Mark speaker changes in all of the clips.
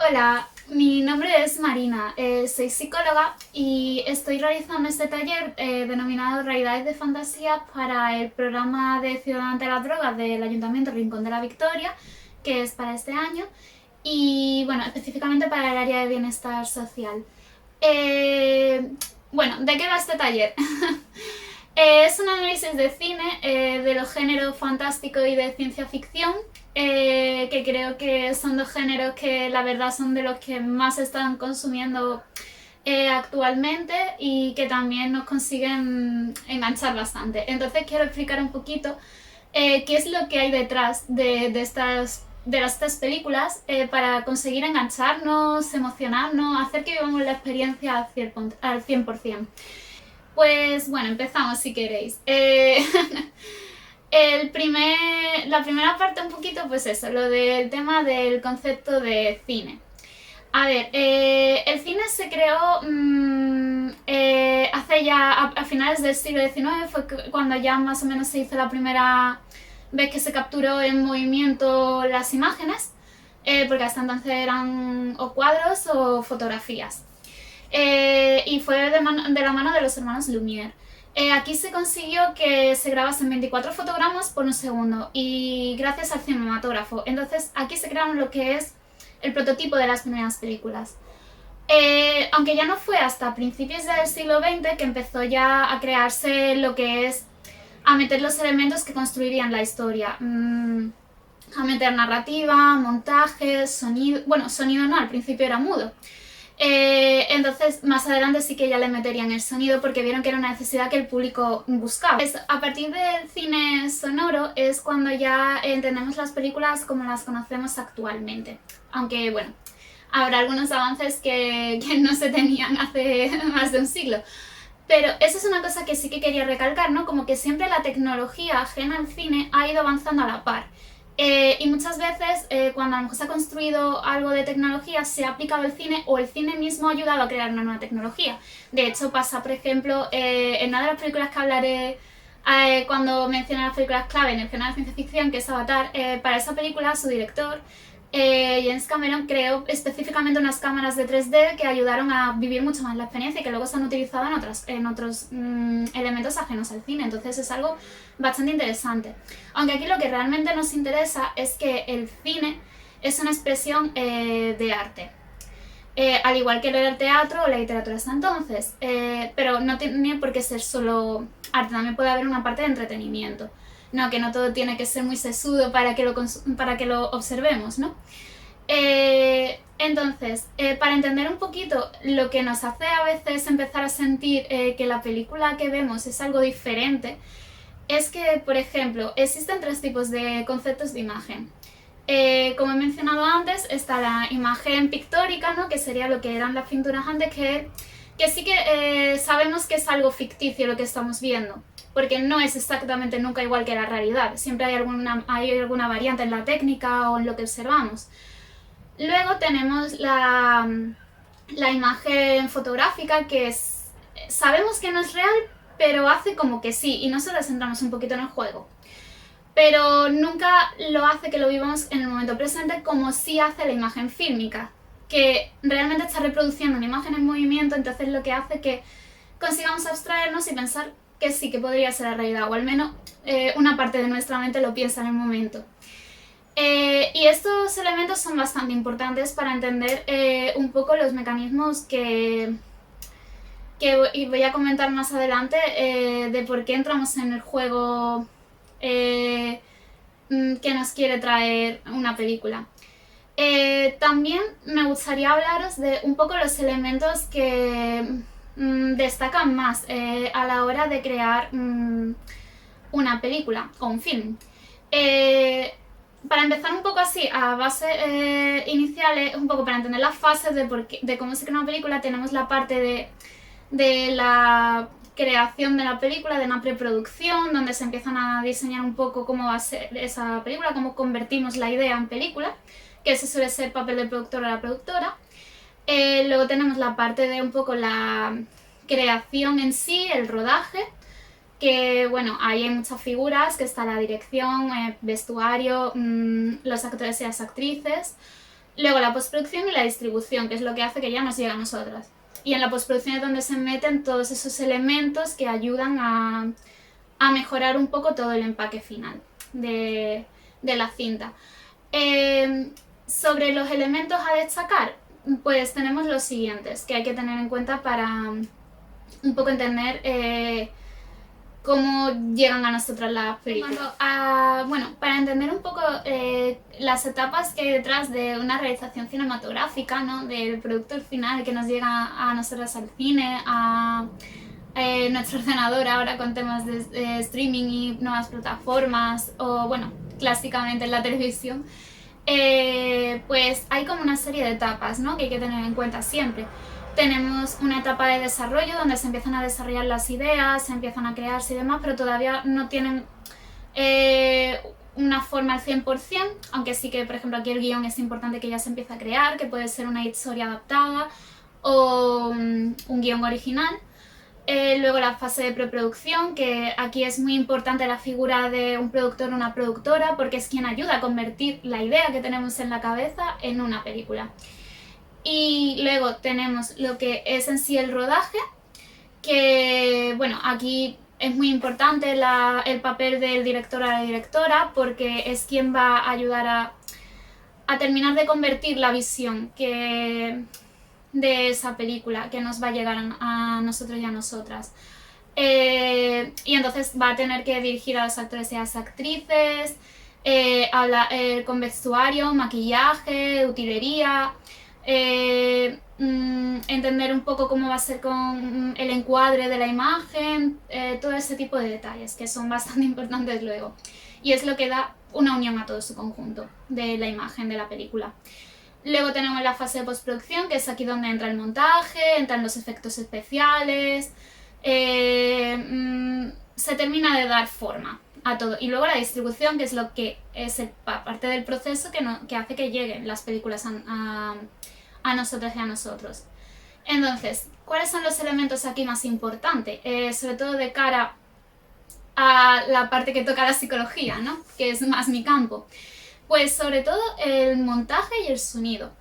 Speaker 1: Hola, mi nombre es Marina, soy psicóloga y estoy realizando este taller denominado Realidades de Fantasía para el programa de Ciudad ante las Drogas del Ayuntamiento Rincón de la Victoria, que es para este año, y bueno, específicamente para el área de bienestar social. Eh, bueno, ¿de qué va este taller? Es un análisis de cine de los géneros fantástico y de ciencia ficción, que creo que son dos géneros que la verdad son de los que más se están consumiendo actualmente y que también nos consiguen enganchar bastante. Entonces quiero explicar un poquito qué es lo que hay detrás de estas películas para conseguir engancharnos, emocionarnos, hacer que vivamos la experiencia al 100%. Pues bueno, empezamos si queréis. La primera parte un poquito, pues eso, lo del tema del concepto de cine. A ver, el cine se creó hace ya a finales del siglo XIX, fue cuando ya más o menos se hizo la primera vez que se capturó en movimiento las imágenes, porque hasta entonces eran o cuadros o fotografías. Y fue de la mano de los hermanos Lumière. Aquí se consiguió que se grabasen 24 fotogramas por un segundo y gracias al cinematógrafo. Entonces aquí se crearon lo que es el prototipo de las primeras películas. Aunque ya no fue hasta principios del siglo XX que empezó ya a crearse lo que es a meter los elementos que construirían la historia. A meter narrativa, montajes, sonido. Bueno, sonido no, al principio era mudo. Entonces más adelante sí que ya le meterían el sonido porque vieron que era una necesidad que el público buscaba. Pues, a partir del cine sonoro es cuando ya entendemos las películas como las conocemos actualmente, aunque bueno, habrá algunos avances que no se tenían hace más de un siglo. Pero eso es una cosa que sí que quería recalcar, ¿no? Como que siempre la tecnología ajena al cine ha ido avanzando a la par. Y muchas veces cuando a lo mejor se ha construido algo de tecnología se ha aplicado el cine o el cine mismo ha ayudado a crear una nueva tecnología. De hecho pasa, por ejemplo, en una de las películas que hablaré cuando mencione las películas clave en el género de ciencia ficción, que es Avatar. Para esa película su director James Cameron creó específicamente unas cámaras de 3D que ayudaron a vivir mucho más la experiencia y que luego se han utilizado en otros elementos ajenos al cine. Entonces es algo bastante interesante. Aunque aquí lo que realmente nos interesa es que el cine es una expresión de arte. Al igual que el teatro o la literatura hasta entonces. Pero no tiene por qué ser solo arte, también puede haber una parte de entretenimiento. No, que no todo tiene que ser muy sesudo para que lo observemos, ¿no? Entonces, para entender un poquito lo que nos hace a veces empezar a sentir que la película que vemos es algo diferente, es que, por ejemplo, existen tres tipos de conceptos de imagen. Como he mencionado antes, está la imagen pictórica, ¿no? Que sería lo que eran las pinturas antes, que sí que sabemos que es algo ficticio lo que estamos viendo, porque no es exactamente nunca igual que la realidad, siempre hay alguna variante en la técnica o en lo que observamos. Luego tenemos la imagen fotográfica, sabemos que no es real, pero hace como que sí, y nosotros entramos un poquito en el juego. Pero nunca lo hace que lo vivamos en el momento presente como sí hace la imagen fílmica, que realmente está reproduciendo una imagen en movimiento, entonces lo que hace que consigamos abstraernos y pensar que sí, que podría ser la realidad, o al menos una parte de nuestra mente lo piensa en el momento. Y estos elementos son bastante importantes para entender un poco los mecanismos que voy a comentar más adelante de por qué entramos en el juego que nos quiere traer una película. También me gustaría hablaros de un poco los elementos que destacan más a la hora de crear una película o un film. Para empezar un poco así, a base iniciales, un poco para entender las fases de cómo se crea una película, tenemos la parte de la creación de la película, de una preproducción, donde se empiezan a diseñar un poco cómo va a ser esa película, cómo convertimos la idea en película, que ese suele ser el papel del productor o la productora. Luego tenemos la parte de un poco la creación en sí, el rodaje, que bueno, ahí hay muchas figuras, que está la dirección, vestuario, los actores y las actrices. Luego la postproducción y la distribución, que es lo que hace que ya nos llegue a nosotras. Y en la postproducción es donde se meten todos esos elementos que ayudan a mejorar un poco todo el empaque final de la cinta. Sobre los elementos a destacar, pues tenemos los siguientes que hay que tener en cuenta para un poco entender cómo llegan a nosotras las películas. Bueno, para entender un poco las etapas que hay detrás de una realización cinematográfica, ¿no? Del producto final que nos llega a nosotras al cine, a nuestro ordenador ahora con temas de streaming y nuevas plataformas, o bueno, clásicamente en la televisión, pues hay como una serie de etapas, ¿no? Que hay que tener en cuenta siempre. Tenemos una etapa de desarrollo donde se empiezan a desarrollar las ideas, se empiezan a crearse y demás, pero todavía no tienen una forma al 100%, aunque sí que, por ejemplo, aquí el guión es importante que ya se empiece a crear, que puede ser una historia adaptada o un guión original. Luego la fase de preproducción, que aquí es muy importante la figura de un productor o una productora, porque es quien ayuda a convertir la idea que tenemos en la cabeza en una película. Y luego tenemos lo que es en sí el rodaje, que bueno, aquí es muy importante el papel del director o la directora, porque es quien va a ayudar a terminar de convertir la visión de esa película que nos va a llegar a nosotros y a nosotras. Y entonces va a tener que dirigir a los actores y a las actrices, con vestuario, maquillaje, utilería, entender un poco cómo va a ser con el encuadre de la imagen, todo ese tipo de detalles que son bastante importantes luego. Y es lo que da una unión a todo su conjunto de la imagen de la película. Luego tenemos la fase de postproducción, que es aquí donde entra el montaje, entran los efectos especiales, se termina de dar forma a todo. Y luego la distribución, que es lo que es parte del proceso que hace que lleguen las películas a nosotras y a nosotros. Entonces, ¿cuáles son los elementos aquí más importantes? Sobre todo de cara a la parte que toca la psicología, ¿no? Que es más mi campo. Pues sobre todo el montaje y el sonido.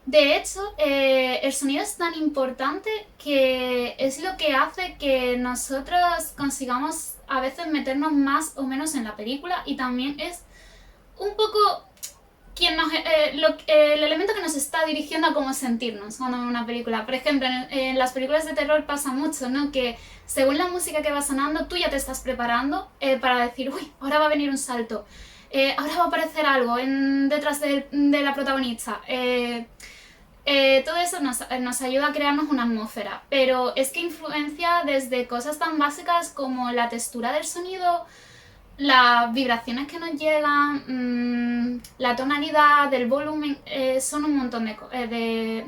Speaker 1: De hecho, el sonido es tan importante que es lo que hace que nosotros consigamos a veces meternos más o menos en la película, y también es un poco el elemento que nos está dirigiendo a cómo sentirnos cuando vemos una película. Por ejemplo, en las películas de terror pasa mucho, ¿no? Que según la música que va sonando, tú ya te estás preparando para decir, uy, ahora va a venir un salto. Ahora va a aparecer algo detrás de la protagonista. Todo eso nos ayuda a crearnos una atmósfera, pero es que influencia desde cosas tan básicas como la textura del sonido, las vibraciones que nos llegan, la tonalidad, el volumen, son un montón de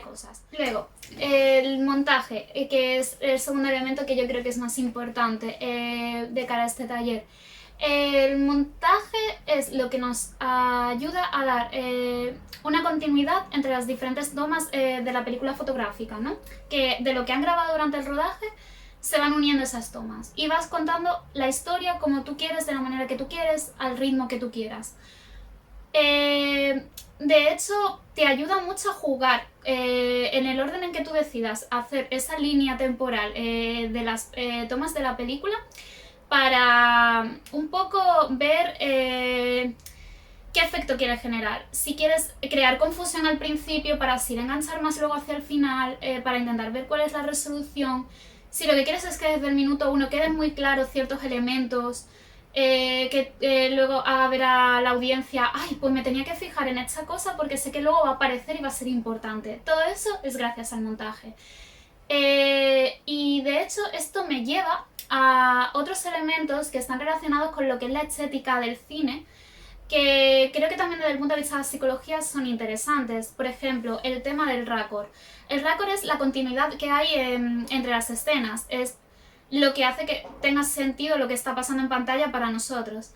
Speaker 1: cosas. Luego, el montaje, que es el segundo elemento que yo creo que es más importante de cara a este taller. El montaje es lo que nos ayuda a dar una continuidad entre las diferentes tomas de la película fotográfica, ¿no? Que de lo que han grabado durante el rodaje se van uniendo esas tomas y vas contando la historia como tú quieres, de la manera que tú quieres, al ritmo que tú quieras. De hecho, te ayuda mucho a jugar en el orden en que tú decidas hacer esa línea temporal de las tomas de la película, para un poco ver qué efecto quieres generar. Si quieres crear confusión al principio para así enganchar más luego hacia el final, para intentar ver cuál es la resolución. Si lo que quieres es que desde el minuto 1 queden muy claros ciertos elementos, que luego haga ver a la audiencia, ay, pues me tenía que fijar en esta cosa porque sé que luego va a aparecer y va a ser importante. Todo eso es gracias al montaje. Y de hecho esto me lleva a otros elementos que están relacionados con lo que es la estética del cine, que creo que también desde el punto de vista de la psicología son interesantes. Por ejemplo, el tema del raccord. El raccord es la continuidad que hay entre las escenas, es lo que hace que tenga sentido lo que está pasando en pantalla para nosotros.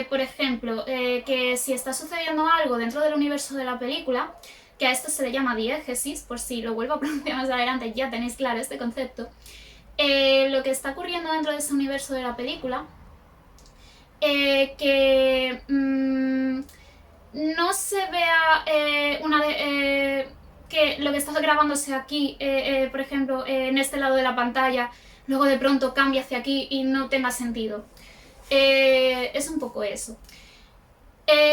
Speaker 1: Por ejemplo, que si está sucediendo algo dentro del universo de la película, que a esto se le llama diégesis, por si lo vuelvo a pronunciar más adelante ya tenéis claro este concepto. Lo que está ocurriendo dentro de ese universo de la película, que no se vea que lo que estás grabando sea aquí, por ejemplo, en este lado de la pantalla, luego de pronto cambia hacia aquí y no tenga sentido. Es un poco eso.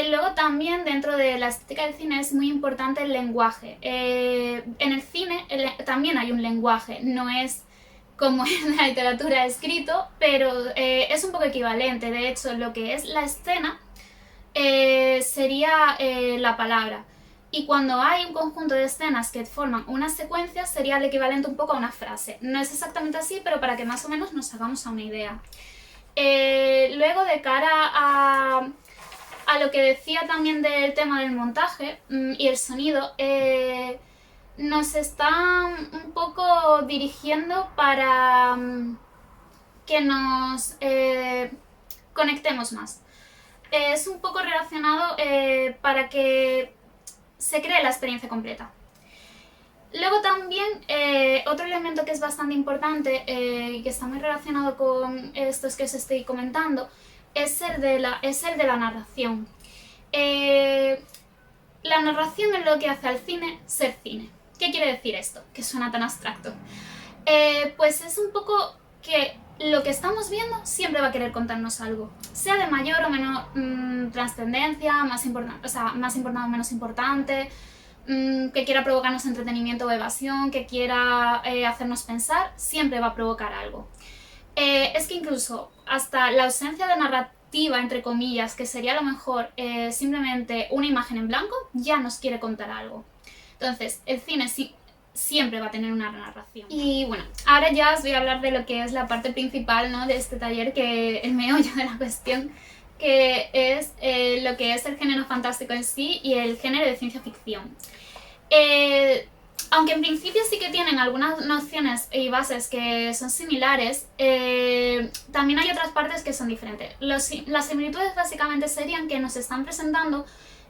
Speaker 1: Luego también dentro de la estética del cine es muy importante el lenguaje. En el cine también hay un lenguaje, no es como en la literatura escrito, pero es un poco equivalente. De hecho, lo que es la escena sería la palabra. Y cuando hay un conjunto de escenas que forman una secuencia, sería el equivalente un poco a una frase. No es exactamente así, pero para que más o menos nos hagamos a una idea. Luego, de cara a lo que decía también del tema del montaje y el sonido, nos están un poco dirigiendo para que nos conectemos más. Es un poco relacionado para que se cree la experiencia completa. Luego también otro elemento que es bastante importante y que está muy relacionado con estos que os estoy comentando es el de la narración. La narración es lo que hace al cine ser cine. ¿Qué quiere decir esto? Que suena tan abstracto. Pues es un poco que lo que estamos viendo siempre va a querer contarnos algo, sea de mayor o menor trascendencia, más importante o menos importante, que quiera provocarnos entretenimiento o evasión, que quiera hacernos pensar, siempre va a provocar algo. Es que incluso hasta la ausencia de narrativa, entre comillas, que sería a lo mejor simplemente una imagen en blanco, ya nos quiere contar algo. Entonces, el cine siempre va a tener una narración. Y bueno, ahora ya os voy a hablar de lo que es la parte principal, ¿no?, de este taller, que el meollo de la cuestión, que es lo que es el género fantástico en sí y el género de ciencia ficción. Aunque en principio sí que tienen algunas nociones y bases que son similares, también hay otras partes que son diferentes. Las similitudes básicamente serían que nos están presentando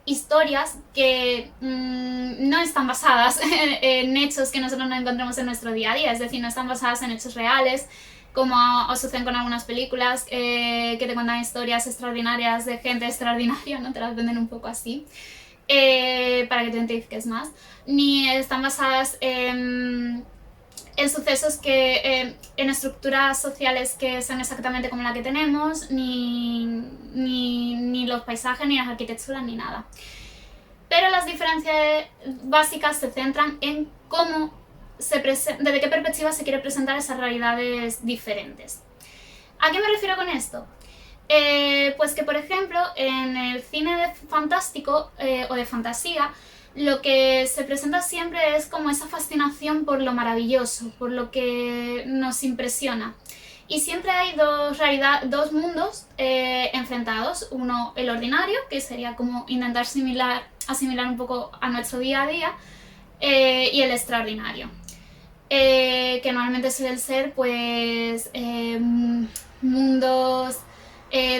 Speaker 1: historias que no están basadas en hechos que nosotros no encontramos en nuestro día a día, es decir, no están basadas en hechos reales, como sucede con algunas películas que te cuentan historias extraordinarias de gente extraordinaria, ¿no? Te las venden un poco así, para que te identifiques más, ni están basadas en sucesos que en estructuras sociales que son exactamente como la que tenemos, ni los paisajes, ni las arquitecturas, ni nada. Pero las diferencias básicas se centran en cómo desde qué perspectiva se quiere presentar esas realidades diferentes. ¿A qué me refiero con esto? Pues que, por ejemplo, en el cine fantástico o de fantasía, lo que se presenta siempre es como esa fascinación por lo maravilloso, por lo que nos impresiona. Y siempre hay dos mundos enfrentados. Uno, el ordinario, que sería como intentar asimilar un poco a nuestro día a día, y el extraordinario, que normalmente suelen ser pues mundos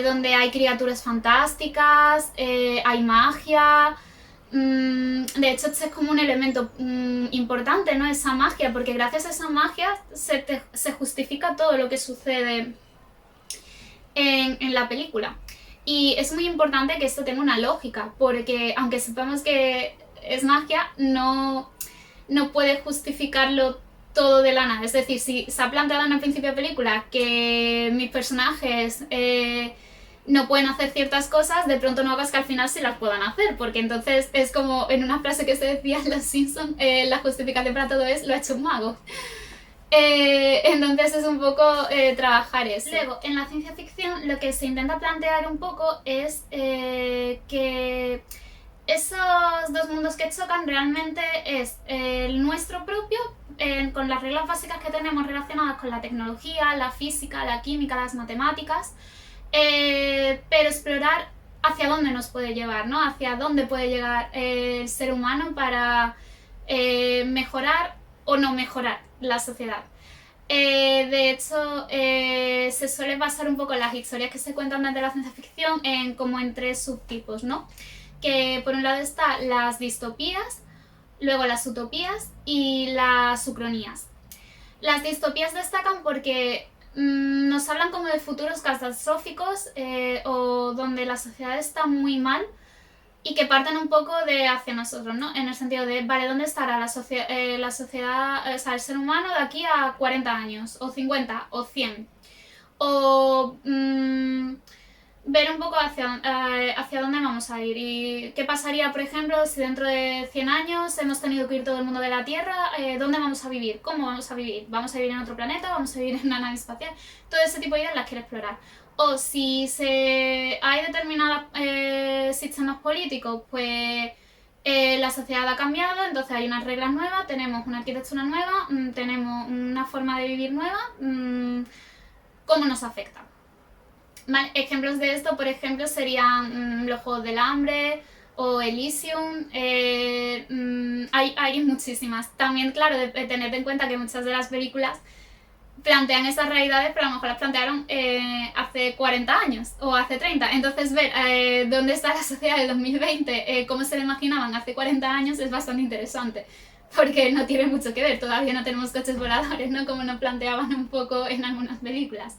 Speaker 1: donde hay criaturas fantásticas, hay magia. De hecho, este es como un elemento importante, ¿no?, esa magia, porque gracias a esa magia se justifica todo lo que sucede en la película. Y es muy importante que esto tenga una lógica, porque aunque sepamos que es magia, no puede justificarlo todo de la nada. Es decir, si se ha planteado en el principio de película que mis personajes no pueden hacer ciertas cosas, de pronto no hagas que al final sí las puedan hacer, porque entonces es como en una frase que se decía en Los Simpsons, la justificación para todo es: lo ha hecho un mago. Entonces es un poco trabajar eso. Luego, en la ciencia ficción lo que se intenta plantear un poco es que esos dos mundos que chocan realmente es el nuestro propio, con las reglas básicas que tenemos relacionadas con la tecnología, la física, la química, las matemáticas, pero explorar hacia dónde nos puede llevar, ¿no? Hacia dónde puede llegar el ser humano para mejorar o no mejorar la sociedad. De hecho, se suele basar un poco las historias que se cuentan desde la ciencia ficción como en tres subtipos, ¿no? Que por un lado están las distopías, luego las utopías y las ucronías. Las distopías destacan porque nos hablan como de futuros catastróficos o donde la sociedad está muy mal, y que parten un poco de hacia nosotros, ¿no? En el sentido de, vale, ¿dónde estará la sociedad, o sea, el ser humano de aquí a 40 años, o 50, o 100? O ver un poco hacia dónde vamos a ir y qué pasaría, por ejemplo, si dentro de 100 años hemos tenido que ir todo el mundo de la Tierra, ¿dónde vamos a vivir? ¿Cómo vamos a vivir? ¿Vamos a vivir en otro planeta? ¿Vamos a vivir en una nave espacial? Todo ese tipo de ideas las quiero explorar. O si hay determinados sistemas políticos, pues la sociedad ha cambiado, entonces hay unas reglas nuevas, tenemos una arquitectura nueva, tenemos una forma de vivir nueva, ¿cómo nos afecta? Vale, ejemplos de esto, por ejemplo, serían los Juegos del Hambre o Elysium. Hay muchísimas. También, claro, de tener en cuenta que muchas de las películas plantean esas realidades, pero a lo mejor las plantearon hace 40 años o hace 30. Entonces, ver dónde está la sociedad del 2020, cómo se la imaginaban hace 40 años, es bastante interesante. Porque no tiene mucho que ver, todavía no tenemos coches voladores, ¿no? Como nos planteaban un poco en algunas películas.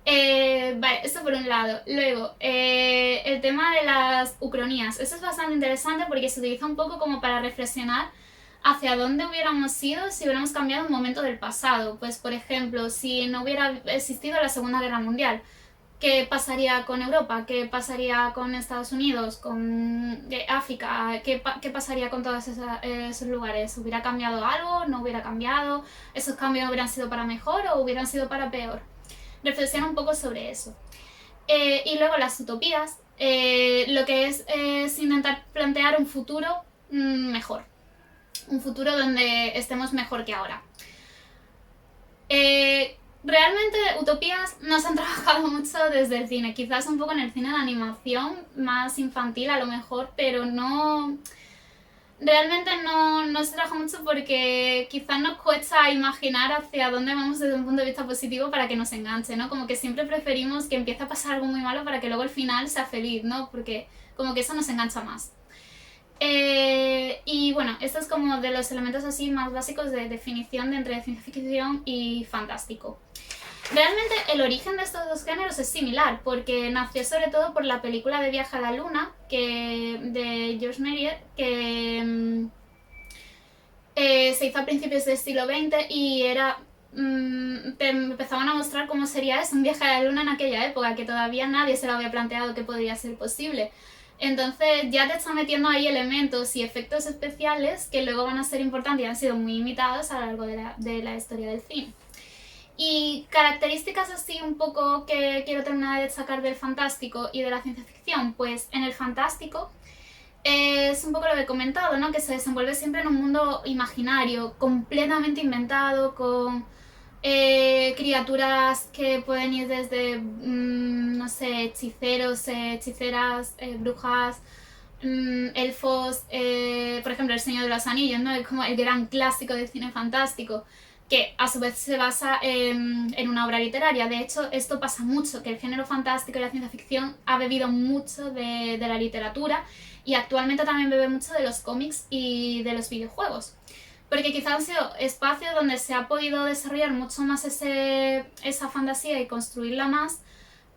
Speaker 1: Vale, eso por un lado. Luego, el tema de las ucronías. Eso es bastante interesante porque se utiliza un poco como para reflexionar hacia dónde hubiéramos ido si hubiéramos cambiado un momento del pasado. Pues, por ejemplo, si no hubiera existido la Segunda Guerra Mundial, ¿qué pasaría con Europa? ¿Qué pasaría con Estados Unidos? ¿Con África? ¿Qué pasaría con todos esos lugares? ¿Hubiera cambiado algo? ¿No hubiera cambiado? ¿Esos cambios hubieran sido para mejor o hubieran sido para peor? Reflexiona un poco sobre eso. Y luego las utopías, lo que es intentar plantear un futuro mejor. Un futuro donde estemos mejor que ahora. Realmente utopías no se han trabajado mucho desde el cine, quizás un poco en el cine de animación, más infantil a lo mejor, pero no... Realmente no se trabaja mucho porque quizás nos cuesta imaginar hacia dónde vamos desde un punto de vista positivo para que nos enganche, ¿no? Como que siempre preferimos que empiece a pasar algo muy malo para que luego el final sea feliz, ¿no? Porque como que eso nos engancha más. Y bueno, esto es como de los elementos así más básicos de definición de entre ciencia ficción y fantástico. Realmente el origen de estos dos géneros es similar, porque nació sobre todo por la película de Viaje a la Luna de George Méliès, que se hizo a principios del siglo XX y te empezaban a mostrar cómo sería eso, un viaje a la Luna en aquella época, que todavía nadie se lo había planteado que podría ser posible. Entonces ya te están metiendo ahí elementos y efectos especiales que luego van a ser importantes y han sido muy imitados a lo largo de la historia del cine. Y características así un poco que quiero terminar de destacar del fantástico y de la ciencia ficción, pues en el fantástico es un poco lo que he comentado, ¿no? Que se desenvuelve siempre en un mundo imaginario, completamente inventado, con criaturas que pueden ir desde, no sé, hechiceros, hechiceras, brujas, elfos, por ejemplo, El Señor de los Anillos, ¿no? Es como el gran clásico del cine fantástico, que a su vez se basa en una obra literaria. De hecho, esto pasa mucho, que el género fantástico y la ciencia ficción ha bebido mucho de la literatura y actualmente también bebe mucho de los cómics y de los videojuegos. Porque quizás han sido espacios donde se ha podido desarrollar mucho más esa fantasía y construirla más,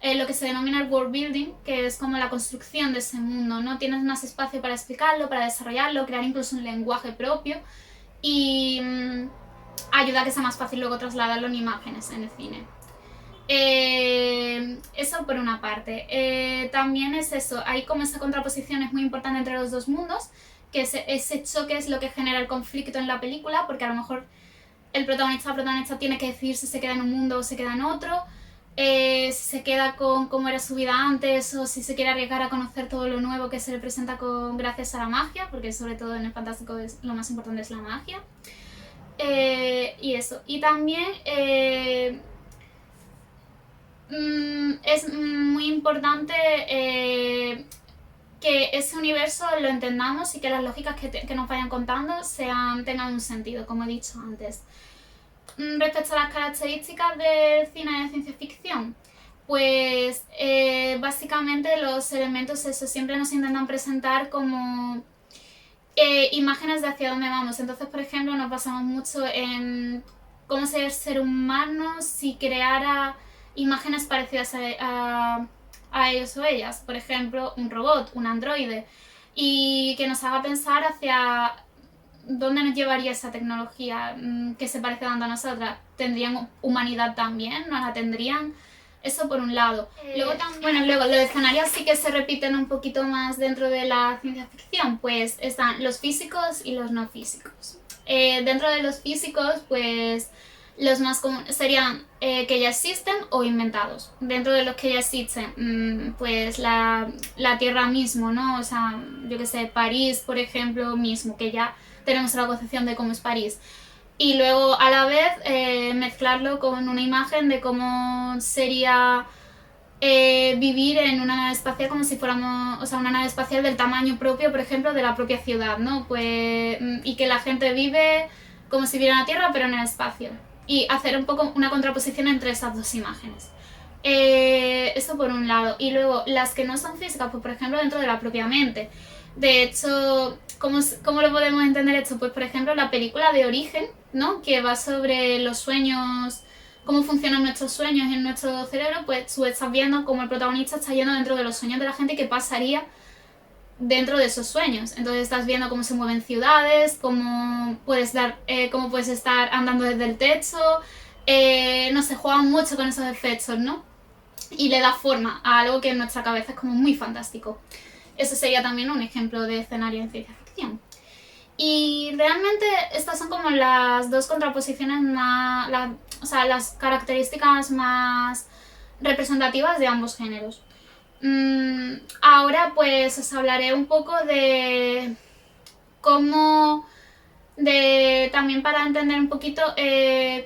Speaker 1: lo que se denomina el world building, que es como la construcción de ese mundo, ¿no? Tienes más espacio para explicarlo, para desarrollarlo, crear incluso un lenguaje propio y ayuda a que sea más fácil luego trasladarlo en imágenes en el cine. Eso por una parte. También es eso, hay como esa contraposición es muy importante entre los dos mundos, que ese choque es lo que genera el conflicto en la película, porque a lo mejor el protagonista o protagonista tiene que decidir si se queda en un mundo o se queda en otro, si se queda con cómo era su vida antes o si se quiere arriesgar a conocer todo lo nuevo que se le presenta gracias a la magia, porque sobre todo en el fantástico lo más importante es la magia. Y eso. Y también es muy importante que ese universo lo entendamos y que las lógicas que nos vayan contando tengan un sentido, como he dicho antes. Respecto a las características del cine de ciencia ficción, pues básicamente los elementos siempre nos intentan presentar como imágenes de hacia dónde vamos. Entonces, por ejemplo, nos basamos mucho en cómo sería el ser humano si creara imágenes parecidas a ellos o ellas. Por ejemplo, un robot, un androide. y que nos haga pensar hacia dónde nos llevaría esa tecnología que se parece tanto a nosotras. ¿Tendrían humanidad también? ¿No la tendrían? Eso por un lado. Luego también, bueno, luego los escenarios sí que se repiten un poquito más dentro de la ciencia ficción, pues están los físicos y los no físicos. Dentro de los físicos, pues los más comunes serían que ya existen o inventados. Dentro de los que ya existen, pues la Tierra mismo, ¿no? O sea, yo que sé, París, por ejemplo, mismo, que ya tenemos la concepción de cómo es París. Y luego a la vez mezclarlo con una imagen de cómo sería vivir en una nave espacial como si fuéramos, o sea, una nave espacial del tamaño propio, por ejemplo, de la propia ciudad, ¿no? Pues, y que la gente vive como si viviera en la Tierra, pero en el espacio. Y hacer un poco una contraposición entre esas dos imágenes. Eso por un lado. Y luego, las que no son físicas, pues por ejemplo, dentro de la propia mente. De hecho, ¿cómo lo podemos entender esto? Pues por ejemplo, la película de Origen, ¿no? Que va sobre los sueños, cómo funcionan nuestros sueños en nuestro cerebro, pues tú estás viendo cómo el protagonista está yendo dentro de los sueños de la gente y qué pasaría dentro de esos sueños. Entonces estás viendo cómo se mueven ciudades, cómo puedes estar andando desde el techo, no sé, juegan mucho con esos efectos, ¿no? Y le da forma a algo que en nuestra cabeza es como muy fantástico. Eso sería también un ejemplo de escenario en ciencia ficción. Y realmente estas son como las dos contraposiciones más, o sea, las características más representativas de ambos géneros. Ahora pues os hablaré un poco de cómo, también para entender un poquito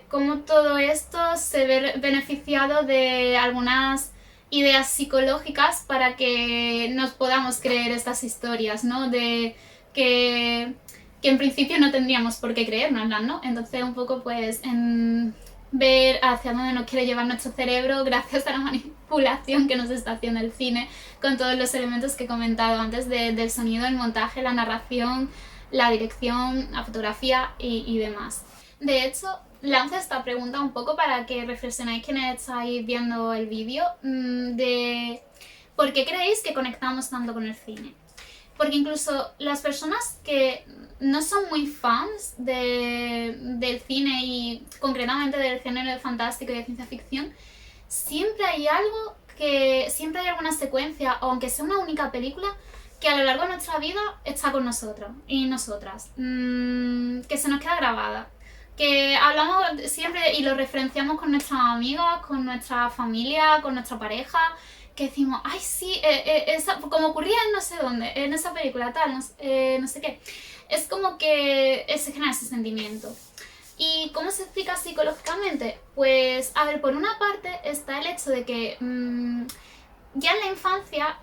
Speaker 1: cómo todo esto se ve beneficiado de algunas ideas psicológicas para que nos podamos creer estas historias, ¿no? De que en principio no tendríamos por qué creérnoslas, ¿no? Entonces un poco pues en ver hacia dónde nos quiere llevar nuestro cerebro gracias a la manipulación que nos está haciendo el cine con todos los elementos que he comentado antes del sonido, el montaje, la narración, la dirección, la fotografía y demás. De hecho, lanzo esta pregunta un poco para que reflexionéis quienes estáis viendo el vídeo de ¿por qué creéis que conectamos tanto con el cine? Porque incluso las personas que no son muy fans del cine y concretamente del género fantástico y de ciencia ficción, siempre hay alguna secuencia, o aunque sea una única película, que a lo largo de nuestra vida está con nosotros y nosotras, que se nos queda grabada, que hablamos siempre y lo referenciamos con nuestras amigas, con nuestra familia, con nuestra pareja, que decimos, ay sí, como ocurría en no sé dónde, en esa película tal, no sé qué. Es como que se genera ese sentimiento. ¿Y cómo se explica psicológicamente? Pues, a ver, por una parte está el hecho de que ya en la infancia,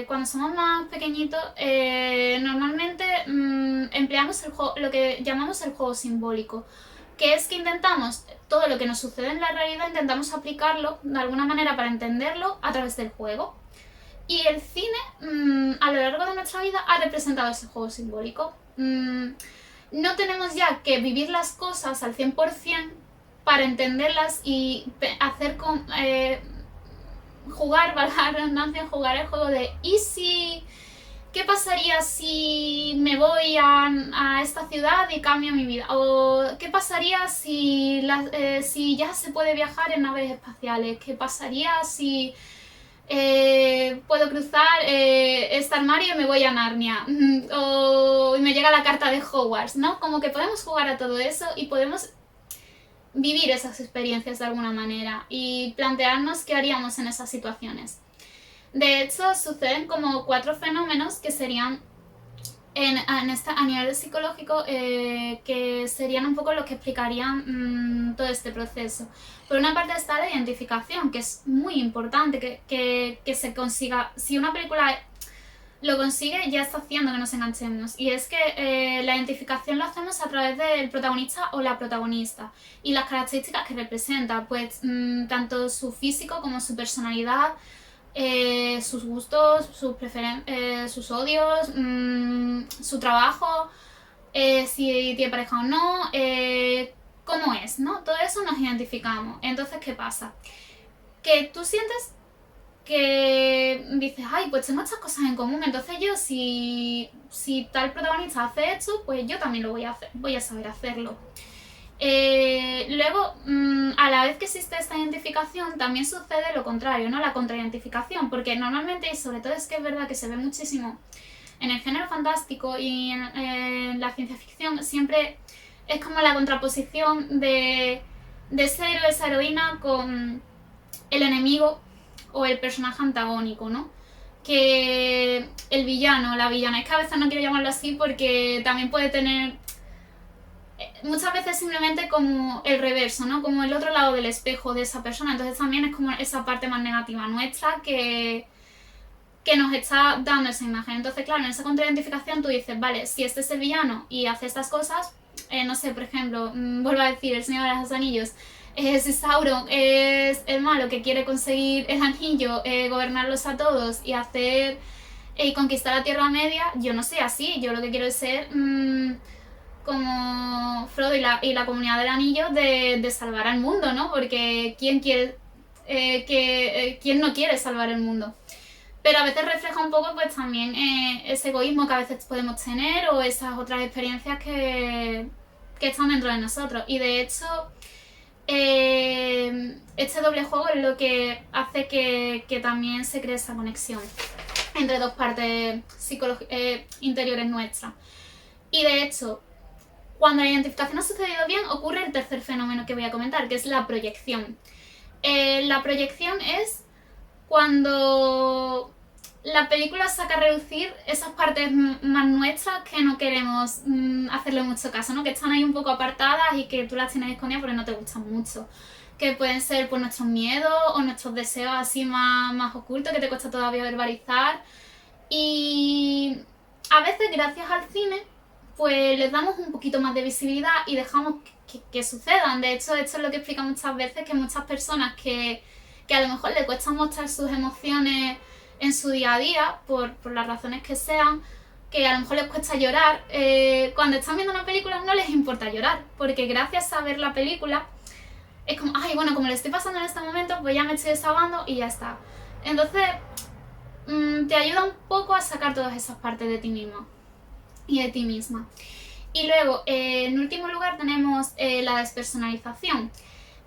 Speaker 1: cuando somos más pequeñitos, normalmente empleamos lo que llamamos el juego simbólico, que es que intentamos, todo lo que nos sucede en la realidad, intentamos aplicarlo de alguna manera para entenderlo a través del juego. Y el cine, a lo largo de nuestra vida, ha representado ese juego simbólico. No tenemos ya que vivir las cosas al 100% para entenderlas y hacer jugar, valga la redundancia, jugar el juego de ¿y si? ¿Qué pasaría si me voy a esta ciudad y cambio mi vida? ¿O qué pasaría si ya se puede viajar en naves espaciales? ¿Qué pasaría si puedo cruzar este armario y me voy a Narnia? O me llega la carta de Hogwarts, ¿no? Como que podemos jugar a todo eso y podemos vivir esas experiencias de alguna manera y plantearnos qué haríamos en esas situaciones. De hecho, suceden como 4 fenómenos que serían a nivel psicológico que serían un poco los que explicarían todo este proceso. Por una parte está la identificación, que es muy importante que se consiga. Si una película lo consigue, ya está haciendo que nos enganchemos. Y es que la identificación lo hacemos a través del protagonista o la protagonista y las características que representa, pues tanto su físico como su personalidad, sus gustos, sus odios, su trabajo, si tiene pareja o no, cómo es, ¿no? Todo eso nos identificamos. Entonces, ¿qué pasa? Que tú sientes que dices, ay, pues tengo estas cosas en común, entonces yo si tal protagonista hace esto, pues yo también lo voy a hacer, voy a saber hacerlo. Luego, a la vez que existe esta identificación, también sucede lo contrario, ¿no? La contraidentificación, porque normalmente, y sobre todo es que es verdad que se ve muchísimo en el género fantástico y en la ciencia ficción, siempre es como la contraposición de ese héroe, esa heroína con el enemigo o el personaje antagónico, ¿no? Que el villano, la villana, es que a veces no quiero llamarlo así porque también puede tener muchas veces simplemente como el reverso, ¿no? Como el otro lado del espejo de esa persona, entonces también es como esa parte más negativa nuestra que nos está dando esa imagen. Entonces, claro, en esa contraidentificación tú dices, vale, si este es el villano y hace estas cosas, no sé, por ejemplo, vuelvo a decir, el Señor de los Anillos, si Sauron es el malo que quiere conseguir el anillo, gobernarlos a todos y hacer y conquistar la Tierra Media, yo no soy así, yo lo que quiero es ser como Frodo y la comunidad del anillo de salvar al mundo, ¿no? Porque ¿quién quiere quién no quiere salvar el mundo? Pero a veces refleja un poco pues también ese egoísmo que a veces podemos tener o esas otras experiencias que están dentro de nosotros. Y de hecho, este doble juego es lo que hace que también se cree esa conexión entre dos partes interiores nuestras. Y de hecho, cuando la identificación ha sucedido bien, ocurre el tercer fenómeno que voy a comentar, que es la proyección. La proyección es cuando la película saca a reducir esas partes más nuestras que no queremos hacerle mucho caso, ¿no? Que están ahí un poco apartadas y que tú las tienes escondidas porque no te gustan mucho. Que pueden ser pues, nuestros miedos o nuestros deseos así más ocultos que te cuesta todavía verbalizar. Y a veces, gracias al cine, pues les damos un poquito más de visibilidad y dejamos que sucedan. De hecho, esto es lo que explica muchas veces que muchas personas que a lo mejor les cuesta mostrar sus emociones en su día a día, por las razones que sean, que a lo mejor les cuesta llorar, cuando están viendo una película no les importa llorar, porque gracias a ver la película es como, ay, bueno, como le estoy pasando en este momento, pues ya me estoy desahogando y ya está. Entonces, te ayuda un poco a sacar todas esas partes de ti mismo y de ti misma. Y luego, en último lugar, tenemos la despersonalización,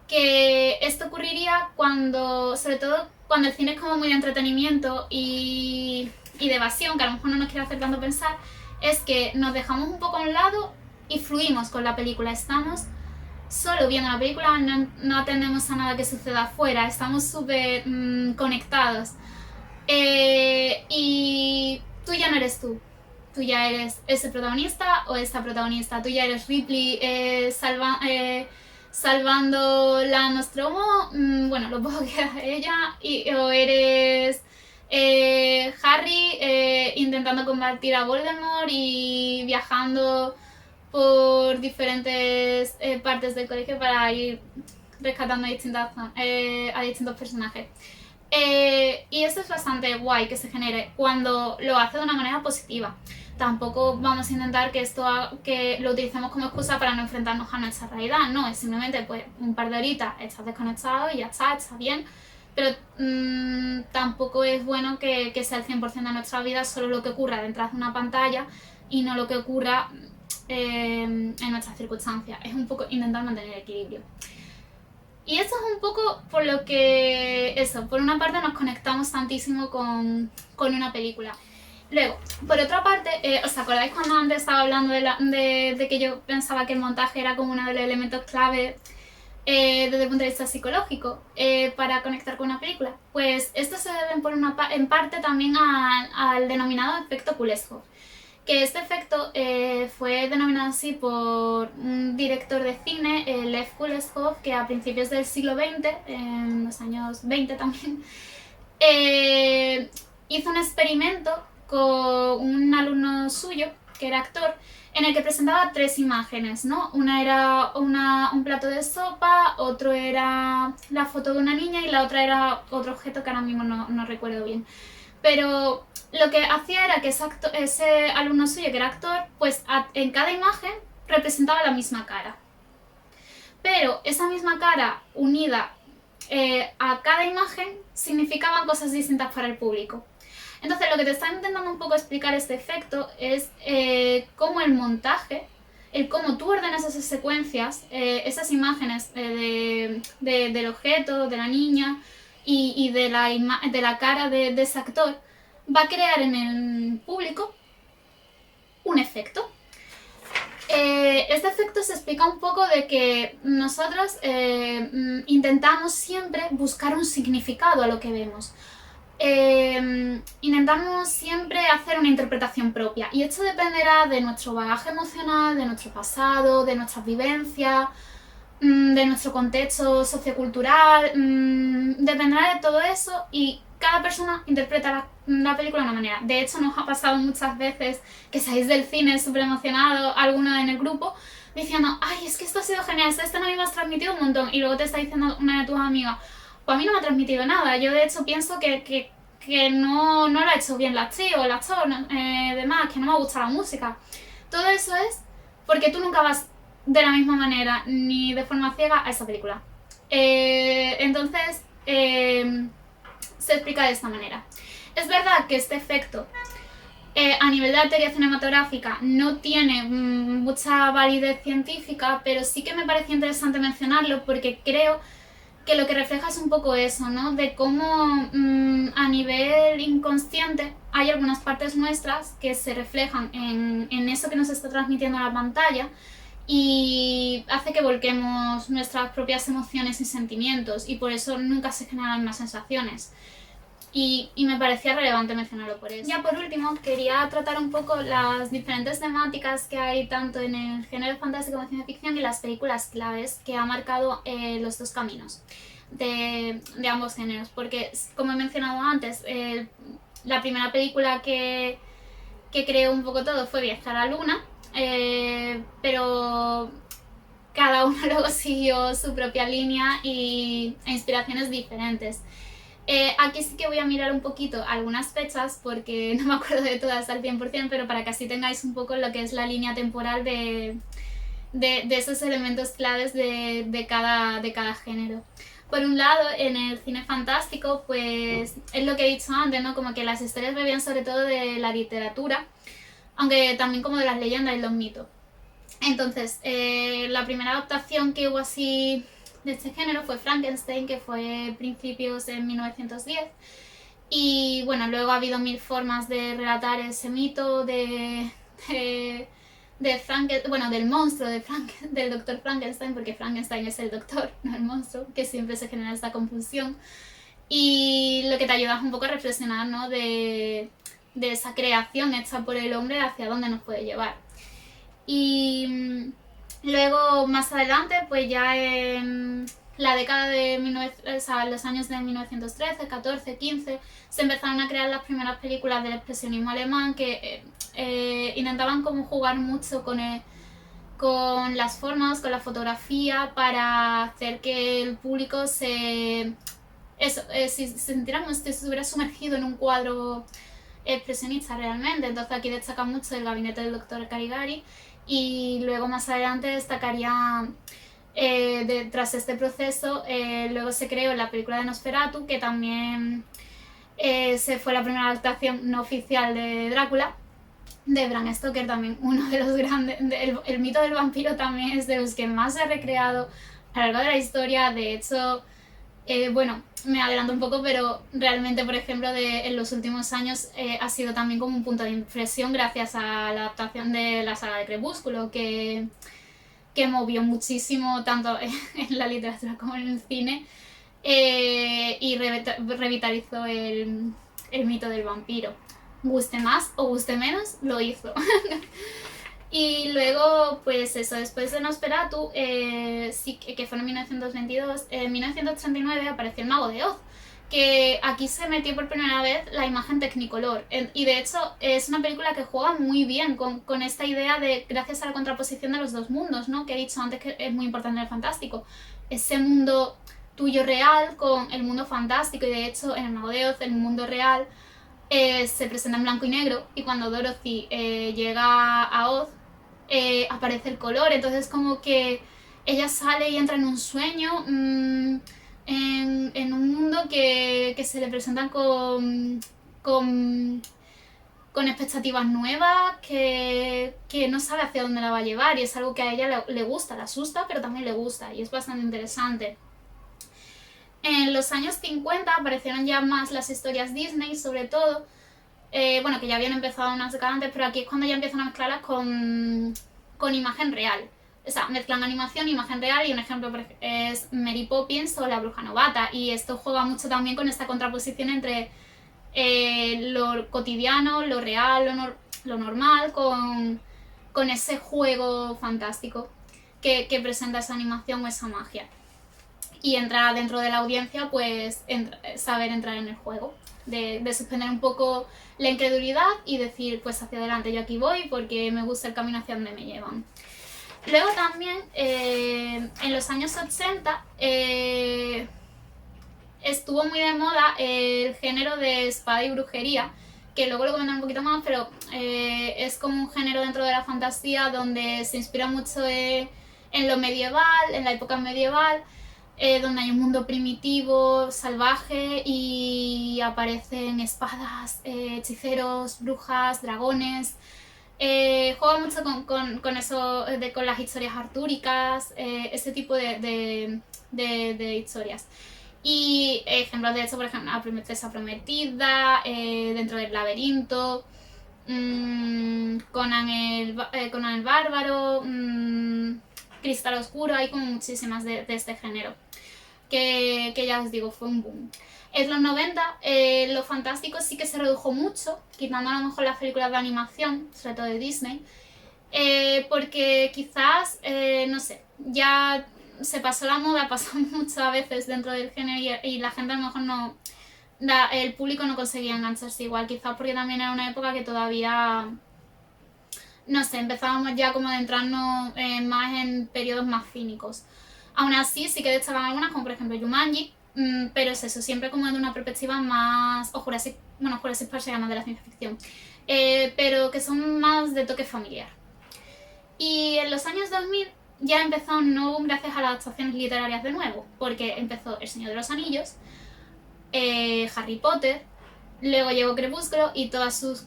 Speaker 1: que esto ocurriría cuando, sobre todo cuando el cine es como muy de entretenimiento y de evasión, que a lo mejor no nos quiere hacer tanto pensar, es que nos dejamos un poco a un lado y fluimos con la película. Estamos solo viendo la película, no atendemos a nada que suceda afuera, estamos súper conectados. Y tú ya no eres tú ya eres ese protagonista o esa protagonista, tú ya eres Ripley salvando la Nostromo, bueno, lo poco que hace ella, o eres Harry intentando combatir a Voldemort y viajando por diferentes partes del colegio para ir rescatando a distintos personajes. Y esto es bastante guay que se genere cuando lo hace de una manera positiva. Tampoco vamos a intentar que lo utilicemos como excusa para no enfrentarnos a nuestra realidad, no, es simplemente pues un par de horitas estás desconectado y ya está bien, pero tampoco es bueno que sea el 100% de nuestra vida solo lo que ocurra detrás de una pantalla y no lo que ocurra en nuestras circunstancias. Es un poco intentar mantener el equilibrio. Y esto es un poco por lo que, por una parte nos conectamos tantísimo con una película. Luego, por otra parte, ¿os acordáis cuando antes estaba hablando de que yo pensaba que el montaje era como uno de los elementos clave desde el punto de vista psicológico para conectar con una película? Pues esto se debe en parte también al denominado efecto Kuleshov. Que este efecto fue denominado así por un director de cine, Lev Kuleshov, que a principios del siglo XX, en los años 20 también, hizo un experimento con un alumno suyo, que era actor, en el que presentaba tres imágenes, ¿no? Una era un plato de sopa, otro era la foto de una niña y la otra era otro objeto que ahora mismo no recuerdo bien. Pero lo que hacía era que ese alumno suyo, que era actor, pues en cada imagen representaba la misma cara. Pero esa misma cara unida a cada imagen significaban cosas distintas para el público. Entonces lo que te está intentando un poco explicar este efecto es cómo el montaje, el cómo tú ordenas esas secuencias, esas imágenes del objeto, de la niña y de la cara de ese actor, va a crear en el público un efecto. Este efecto se explica un poco de que nosotros intentamos siempre buscar un significado a lo que vemos. Intentamos siempre hacer una interpretación propia y esto dependerá de nuestro bagaje emocional, de nuestro pasado, de nuestras vivencias, de nuestro contexto sociocultural, dependerá de todo eso y cada persona interpreta la película de una manera. De hecho, nos ha pasado muchas veces que salís del cine súper emocionado, alguno en el grupo, diciendo, ay, es que esto ha sido genial, esto no me has transmitido un montón, y luego te está diciendo una de tus amigas, pues a mí no me ha transmitido nada. Yo de hecho pienso que no lo ha hecho bien la actriz o el actor, demás, que no me ha gustado la música. Todo eso es porque tú nunca vas de la misma manera ni de forma ciega a esa película. Entonces se explica de esta manera. Es verdad que este efecto a nivel de la teoría cinematográfica no tiene mucha validez científica, pero sí que me parece interesante mencionarlo porque creo que lo que refleja es un poco eso, ¿no? De cómo a nivel inconsciente hay algunas partes nuestras que se reflejan en eso que nos está transmitiendo la pantalla y hace que volquemos nuestras propias emociones y sentimientos y por eso nunca se generan más sensaciones. Y me parecía relevante mencionarlo por eso. Ya por último, quería tratar un poco las diferentes temáticas que hay tanto en el género fantástico como ciencia ficción y las películas claves que ha marcado los dos caminos de ambos géneros. Porque, como he mencionado antes, la primera película que creó un poco todo fue Viaje a la Luna, pero cada uno luego siguió su propia línea e inspiraciones diferentes. Aquí sí que voy a mirar un poquito algunas fechas porque no me acuerdo de todas al 100%, pero para que así tengáis un poco lo que es la línea temporal de esos elementos claves de cada género. Por un lado, en el cine fantástico, pues es lo que he dicho antes, ¿no? Como que las historias bebían sobre todo de la literatura, aunque también como de las leyendas y los mitos. Entonces, la primera adaptación que hubo así de este género fue Frankenstein, que fue principios de 1910. Y bueno, luego ha habido mil formas de relatar ese mito del monstruo del doctor Frankenstein, porque Frankenstein es el doctor, no el monstruo, que siempre se genera esta confusión. Y lo que te ayuda es un poco a reflexionar, ¿no? de esa creación hecha por el hombre hacia dónde nos puede llevar. Y luego más adelante, pues ya en la década de los años de 1913, 14, 15, se empezaron a crear las primeras películas del expresionismo alemán que intentaban como jugar mucho con las formas, con la fotografía, para hacer que el público se sintiera como si estuviera sumergido en un cuadro expresionista realmente. Entonces aquí destaca mucho el gabinete del doctor Caligari y luego más adelante destacaría tras este proceso luego se creó la película de Nosferatu, que también se fue la primera adaptación no oficial de Drácula de Bram Stoker, también uno de los grandes. El mito del vampiro también es de los que más se ha recreado a lo largo de la historia. De hecho, bueno, me adelanto un poco, pero realmente, por ejemplo, en los últimos años ha sido también como un punto de inflexión gracias a la adaptación de la saga de Crepúsculo, que movió muchísimo tanto en la literatura como en el cine y revitalizó el mito del vampiro. Guste más o guste menos, lo hizo. Y luego, pues eso, después de Nosferatu, sí, que fue en 1922, en 1939 apareció El Mago de Oz, que aquí se metió por primera vez la imagen Technicolor. Y de hecho es una película que juega muy bien con esta idea de, gracias a la contraposición de los dos mundos, ¿no? Que he dicho antes que es muy importante en el fantástico. Ese mundo tuyo real con el mundo fantástico, y de hecho en El Mago de Oz el mundo real se presenta en blanco y negro, y cuando Dorothy llega a Oz aparece el color. Entonces como que ella sale y entra en un sueño en un mundo que se le presentan con expectativas nuevas, que no sabe hacia dónde la va a llevar, y es algo que a ella le gusta, la asusta, pero también le gusta, y es bastante interesante. En los años 50 aparecieron ya más las historias Disney, sobre todo, bueno, que ya habían empezado unas décadas antes, pero aquí es cuando ya empiezan a mezclarlas con imagen real. O sea, mezclan animación, imagen real, y un ejemplo es Mary Poppins o La Bruja Novata, y esto juega mucho también con esta contraposición entre lo cotidiano, lo real, lo normal, con ese juego fantástico que presenta esa animación o esa magia. Y entrar dentro de la audiencia, pues saber entrar en el juego, de suspender un poco la incredulidad y decir, pues hacia adelante, yo aquí voy porque me gusta el camino hacia donde me llevan. Luego también, en los años 80, estuvo muy de moda el género de espada y brujería, que luego lo comentaré un poquito más, pero es como un género dentro de la fantasía donde se inspira mucho en lo medieval, en la época medieval, donde hay un mundo primitivo, salvaje, y aparecen espadas, hechiceros, brujas, dragones. Juega mucho con eso, con las historias artúricas, ese tipo de historias. Y ejemplos de esto, por ejemplo, La Princesa Prometida, Dentro del Laberinto, Conan el Bárbaro, Cristal Oscuro, hay como muchísimas de este género, que ya os digo, fue un boom. En los 90, lo fantástico sí que se redujo mucho, quitando a lo mejor las películas de animación, sobre todo de Disney, porque quizás, no sé, ya se pasó la moda, pasó muchas veces dentro del género, y la gente a lo mejor no, el público no conseguía engancharse igual, quizás porque también era una época que todavía, no sé, empezábamos ya como a adentrarnos más en periodos más cínicos. Aún así, sí que destacan algunas, como por ejemplo Jumanji, pero es eso, siempre como de una perspectiva más, o Jurassic Park se llama de la ciencia ficción, pero que son más de toque familiar. Y en los años 2000 ya empezó un nuevo boom gracias a las adaptaciones literarias de nuevo, porque empezó El Señor de los Anillos, Harry Potter, luego llegó Crepúsculo y todas sus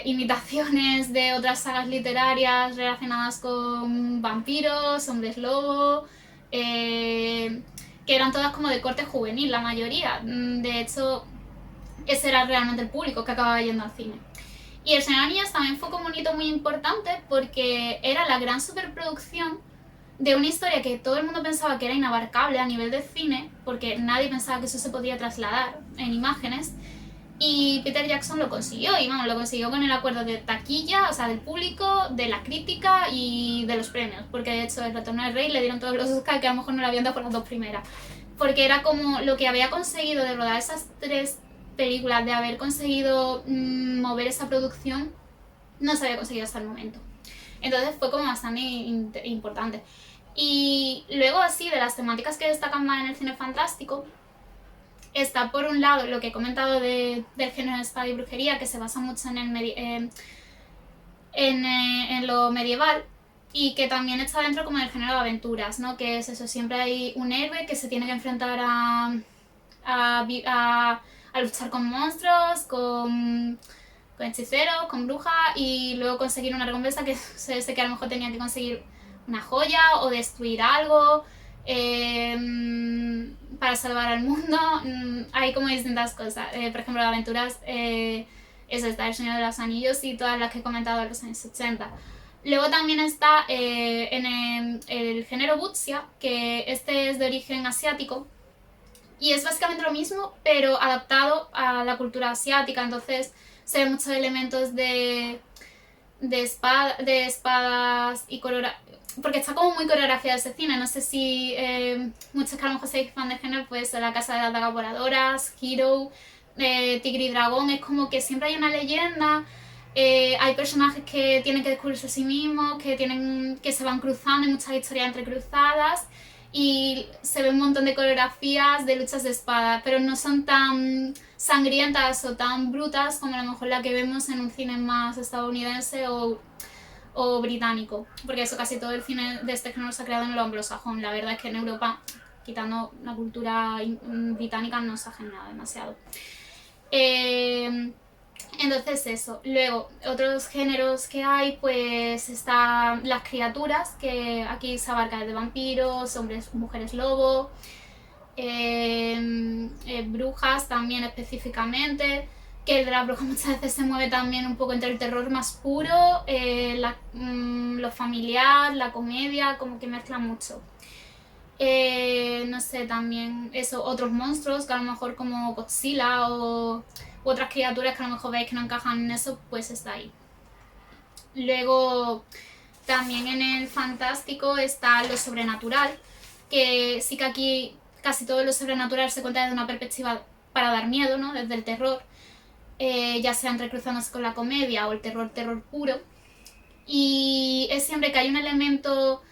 Speaker 1: imitaciones de otras sagas literarias relacionadas con vampiros, hombres lobo, que eran todas como de corte juvenil, la mayoría. De hecho, ese era realmente el público que acababa yendo al cine. Y El Señor de los Anillos también fue como un hito muy importante porque era la gran superproducción de una historia que todo el mundo pensaba que era inabarcable a nivel de cine, porque nadie pensaba que eso se podía trasladar en imágenes, y Peter Jackson lo consiguió, y vamos, lo consiguió con el acuerdo de taquilla, o sea, del público, de la crítica y de los premios, porque de hecho El Retorno del Rey le dieron todos los Oscars, que a lo mejor no le habían dado por las dos primeras, porque era como lo que había conseguido de rodar esas 3 películas, de haber conseguido mover esa producción, no se había conseguido hasta el momento. Entonces fue como bastante importante. Y luego, así, de las temáticas que destacan más en el cine fantástico, está por un lado lo que he comentado del género de espada y brujería, que se basa mucho en lo medieval, y que también está dentro como del género de aventuras, ¿no? Que es eso, siempre hay un héroe que se tiene que enfrentar a luchar con monstruos, con hechiceros, con brujas, y luego conseguir una recompensa que sé que a lo mejor tenía que conseguir una joya o destruir algo para salvar al mundo. Hay como distintas cosas. Por ejemplo, de aventuras, eso está El Señor de los Anillos y todas las que he comentado en los años 80. Luego también está en el género Wuxia, que este es de origen asiático, y es básicamente lo mismo, pero adaptado a la cultura asiática. Entonces se ven muchos elementos de espadas y porque está como muy coreografiado ese cine. No sé si muchos que a lo mejor seáis fan de género, pues La Casa de las Dagas Voladoras, Hero, Tigre y Dragón, es como que siempre hay una leyenda. Hay personajes que tienen que descubrirse a sí mismos, que se van cruzando, hay muchas historias entrecruzadas, y se ve un montón de coreografías de luchas de espada, pero no son tan sangrientas o tan brutas como a lo mejor la que vemos en un cine más estadounidense o británico, porque eso, casi todo el cine de este género se ha creado en lo anglosajón. La verdad es que en Europa quitando la cultura británica, no se ha generado demasiado. Entonces eso. Luego, otros géneros que hay, pues están las criaturas, que aquí se abarca desde vampiros, hombres, mujeres lobo, brujas también específicamente, que el Drácula muchas veces se mueve también un poco entre el terror más puro, lo familiar, la comedia, como que mezcla mucho. No sé, también eso, otros monstruos que a lo mejor como Godzilla o otras criaturas que a lo mejor veis que no encajan en eso, pues está ahí. Luego también en el fantástico está lo sobrenatural, que sí que aquí casi todo lo sobrenatural se cuenta desde una perspectiva para dar miedo, ¿no? Desde el terror, ya sea entrecruzándose con la comedia o el terror puro. Y es siempre que hay un elemento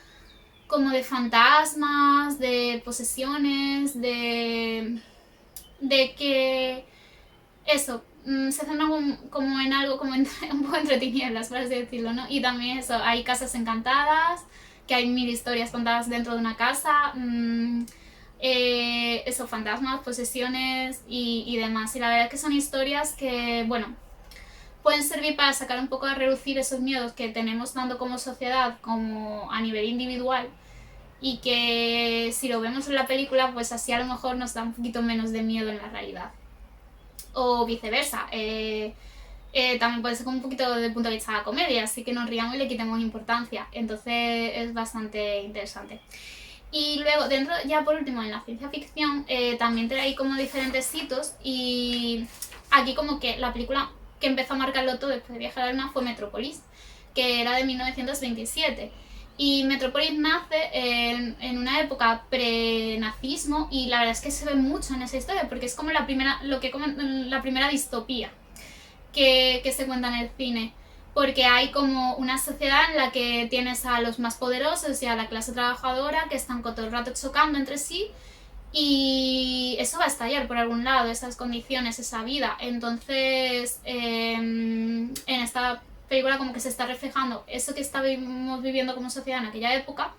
Speaker 1: como de fantasmas, de posesiones, de que eso, se centra como en algo como un poco entre tinieblas, por así decirlo, ¿no? Y también eso, hay casas encantadas, que hay 1000 historias contadas dentro de una casa, eso, fantasmas, posesiones y demás. Y la verdad es que son historias que, bueno, pueden servir para sacar un poco a reducir esos miedos que tenemos tanto como sociedad como a nivel individual, y que si lo vemos en la película, pues así a lo mejor nos da un poquito menos de miedo en la realidad. O viceversa. También puede ser como un poquito desde el punto de vista de la comedia, así que nos riamos y le quitemos importancia. Entonces es bastante interesante. Y luego, dentro, ya por último, en la ciencia ficción, también trae como diferentes hitos, y aquí como que la película que empezó a marcarlo todo después de Viaje a la Luna fue Metrópolis, que era de 1927. Y Metrópolis nace en una época pre-nazismo, y la verdad es que se ve mucho en esa historia, porque es como la primera distopía que se cuenta en el cine, porque hay como una sociedad en la que tienes a los más poderosos y a la clase trabajadora que están todo el rato chocando entre sí, y eso va a estallar por algún lado, esas condiciones, esa vida. Entonces, en esta película como que se está reflejando eso que estábamos viviendo como sociedad en aquella época,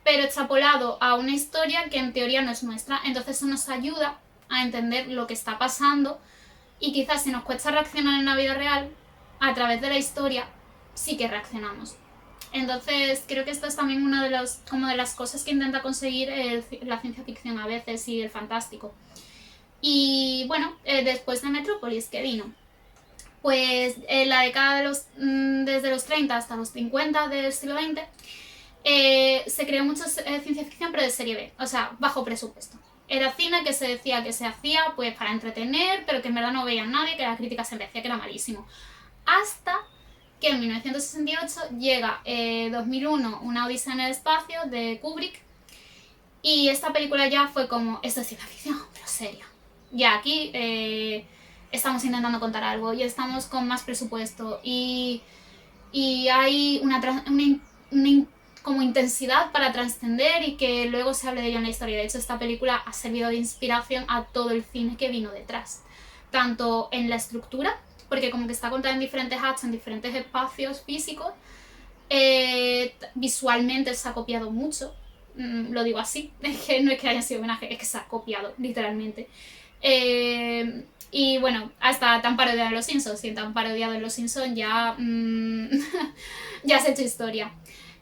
Speaker 1: pero extrapolado a una historia que en teoría no es nuestra. Entonces eso nos ayuda a entender lo que está pasando, y quizás si nos cuesta reaccionar en la vida real, a través de la historia sí que reaccionamos. Entonces creo que esto es también una de las cosas que intenta conseguir la ciencia ficción a veces, y el fantástico. Y bueno, después de Metrópolis, ¿qué vino? Pues en la década desde los 30 hasta los 50 del siglo XX, se creó mucha ciencia ficción, pero de serie B, o sea, bajo presupuesto. Era cine que se decía que se hacía pues para entretener, pero que en verdad no veía a nadie, que la crítica se decía que era malísimo. Hasta que en 1968 llega 2001, Una odisea en el espacio, de Kubrick, y esta película ya fue como, esto es ciencia ficción, pero seria. Ya aquí estamos intentando contar algo, y estamos con más presupuesto, y hay una como intensidad para trascender, y que luego se hable de ello en la historia. De hecho, esta película ha servido de inspiración a todo el cine que vino detrás, tanto en la estructura, porque como que está contada en diferentes actos, en diferentes espacios físicos, visualmente se ha copiado mucho, lo digo así, es que no es que haya sido homenaje, es que se ha copiado literalmente. Y bueno, hasta tan parodiado en Los Simpsons, y tan parodiado en Los Simpsons ya ya se ha hecho historia.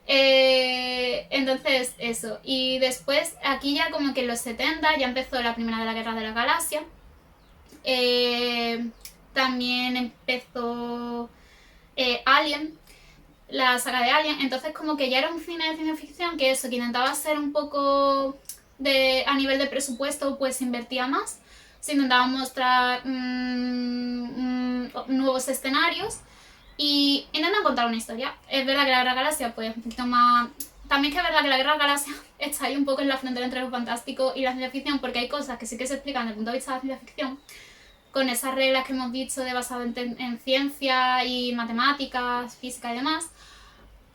Speaker 1: Entonces eso, y después aquí ya como que en los 70 ya empezó la primera de la Guerra de la Galaxia, también empezó Alien, la saga de Alien. Entonces como que ya era un cine de ciencia ficción que eso, que intentaba ser un poco a nivel de presupuesto, pues invertía más, se intentaba mostrar nuevos escenarios, y intentan contar una historia. Es verdad que la Guerra de la Galaxia pues un poquito más... También que es verdad que la Guerra de la Galaxia está ahí un poco en la frontera entre lo fantástico y la ciencia ficción, porque hay cosas que sí que se explican desde el punto de vista de la ciencia ficción, con esas reglas que hemos dicho de basado en ciencia y matemáticas, física y demás,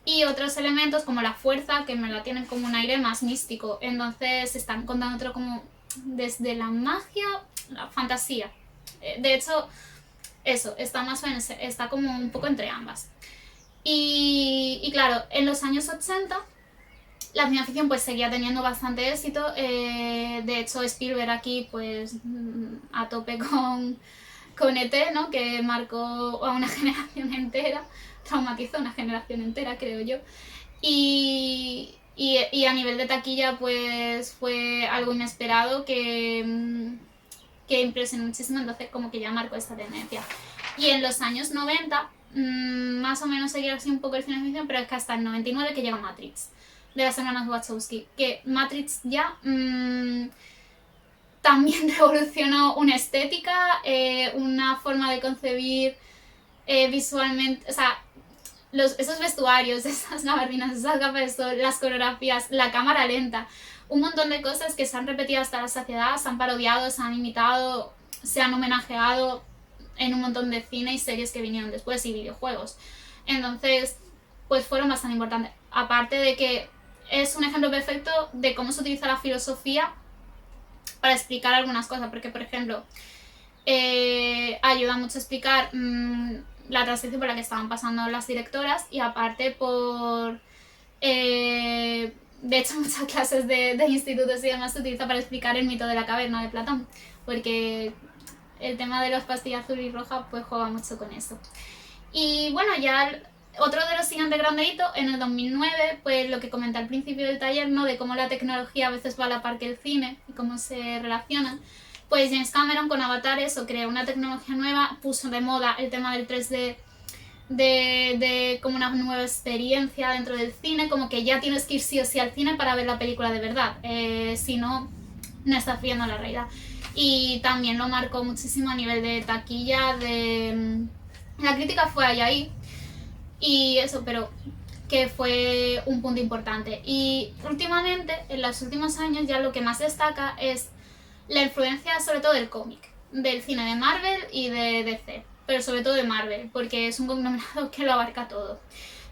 Speaker 1: y otros elementos como la fuerza, que me la tienen como un aire más místico. Entonces están contando otro como desde la magia, la fantasía. De hecho, eso, está más o menos, está como un poco entre ambas. Y claro, en los años 80 la ciencia ficción pues seguía teniendo bastante éxito. De hecho, Spielberg aquí pues a tope con ET, ¿no? Que marcó a una generación entera, traumatizó a una generación entera, creo yo. Y a nivel de taquilla pues fue algo inesperado que impresionó muchísimo, entonces como que ya marcó esta tendencia. Y en los años 90, más o menos seguía así un poco el cine de ficción, pero es que hasta el 99 que llega Matrix, de las hermanas Wachowski, que Matrix ya también revolucionó una estética, una forma de concebir visualmente, o sea, esos vestuarios, esas gabardinas, esas gafas de sol, las coreografías, la cámara lenta, un montón de cosas que se han repetido hasta la saciedad, se han parodiado, se han imitado, se han homenajeado en un montón de cine y series que vinieron después y videojuegos. Entonces, pues fueron bastante importantes. Aparte de que es un ejemplo perfecto de cómo se utiliza la filosofía para explicar algunas cosas, porque por ejemplo, ayuda mucho a explicar la transición por la que estaban pasando las directoras y aparte por... de hecho, muchas clases de institutos y demás se utiliza para explicar el mito de la caverna de Platón, porque el tema de las pastillas azul y roja pues juega mucho con eso. Y bueno, ya otro de los siguientes grandes hitos, en el 2009, pues lo que comenté al principio del taller, ¿no? De cómo la tecnología a veces va a la par que el cine y cómo se relacionan. Pues James Cameron con Avatar eso creó una tecnología nueva, puso de moda el tema del 3D de como una nueva experiencia dentro del cine, como que ya tienes que ir sí o sí al cine para ver la película de verdad, si no, no estás viendo la realidad. Y también lo marcó muchísimo a nivel de taquilla, la crítica fue ahí y eso, pero que fue un punto importante. Y últimamente, en los últimos años, ya lo que más destaca es la influencia sobre todo del cómic, del cine de Marvel y de DC, pero sobre todo de Marvel, porque es un conglomerado que lo abarca todo.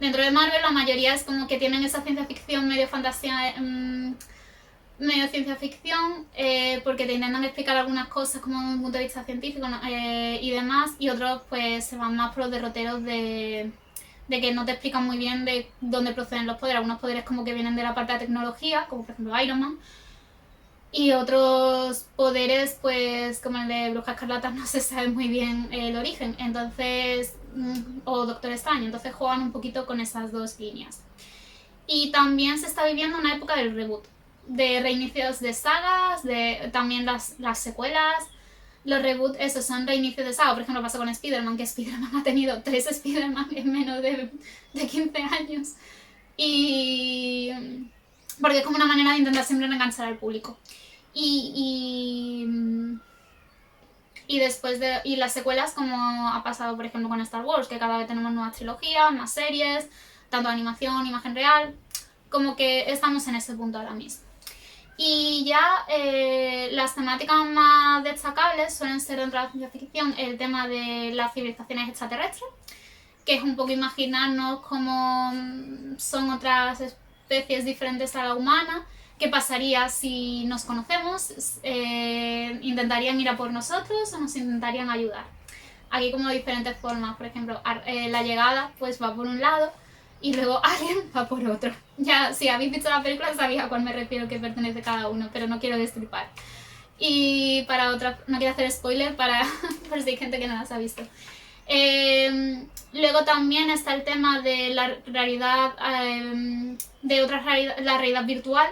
Speaker 1: Dentro de Marvel la mayoría es como que tienen esa ciencia ficción, medio fantasía, medio ciencia ficción, porque te intentan explicar algunas cosas como desde un punto de vista científico, ¿no? Y demás, y otros pues se van más por los derroteros de que no te explican muy bien de dónde proceden los poderes. Algunos poderes como que vienen de la parte de tecnología, como por ejemplo Iron Man, y otros poderes, pues como el de Bruja Escarlata, no se sabe muy bien el origen, entonces, o Doctor Extraño, entonces juegan un poquito con esas dos líneas. Y también se está viviendo una época del reboot, de reinicios de sagas, de también las secuelas. Los reboots, esos son reinicios de saga. Por ejemplo, pasó con Spider-Man, que Spider-Man ha tenido 3 Spider-Man en menos de 15 años. Y porque es como una manera de intentar siempre enganchar al público. Y después y las secuelas, como ha pasado por ejemplo con Star Wars, que cada vez tenemos nuevas trilogías, más series, tanto animación, imagen real, como que estamos en ese punto ahora mismo. Y ya las temáticas más destacables suelen ser dentro de la ciencia ficción el tema de las civilizaciones extraterrestres, que es un poco imaginarnos cómo son otras especies diferentes a la humana, qué pasaría si nos conocemos, intentarían ir a por nosotros o nos intentarían ayudar. Aquí como diferentes formas, por ejemplo, la llegada pues va por un lado y luego Alien va por otro. Ya, si habéis visto la película sabéis a cuál me refiero, que pertenece cada uno, pero no quiero destripar. Y para otra, no quiero hacer spoiler para por si hay gente que no las ha visto. Luego también está el tema de la realidad, de otra realidad, la realidad virtual.